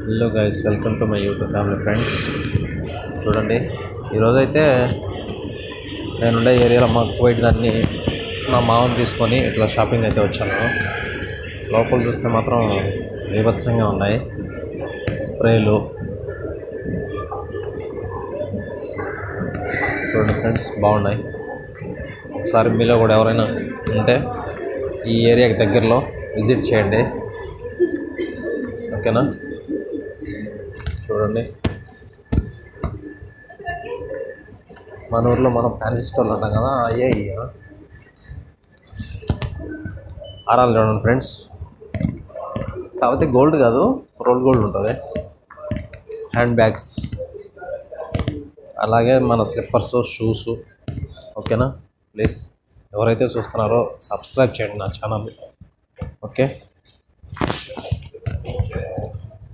Hello guys, welcome to my YouTube family friends. చూడండి, ఈరోజైతే నేనుండే ఏరియాలో మాకు పోయి దాన్ని మా మామని తీసుకొని ఇట్లా షాపింగ్ అయితే వచ్చాను. లోపల చూస్తే మాత్రం బీభత్సంగా ఉన్నాయి. స్ప్రేలు చూడండి ఫ్రెండ్స్, బాగున్నాయి. ఒకసారి మీలో కూడా ఎవరైనా ఉంటే ఈ ఏరియాకి దగ్గరలో విజిట్ చేయండి, ఓకేనా? చూడండి, మన ఊర్లో మనం ఫ్యాన్సీ స్టోర్లు అంటాం కదా, అయ్యే ఆరాలు చూడండి ఫ్రెండ్స్. కాకపోతే గోల్డ్ కాదు, రోల్ గోల్డ్ ఉంటుంది. హ్యాండ్ బ్యాగ్స్, అలాగే మన స్లిప్పర్స్, షూస్, ఓకేనా? ప్లీజ్ ఎవరైతే చూస్తున్నారో సబ్స్క్రైబ్ చేయండి నా ఛానల్, ఓకే?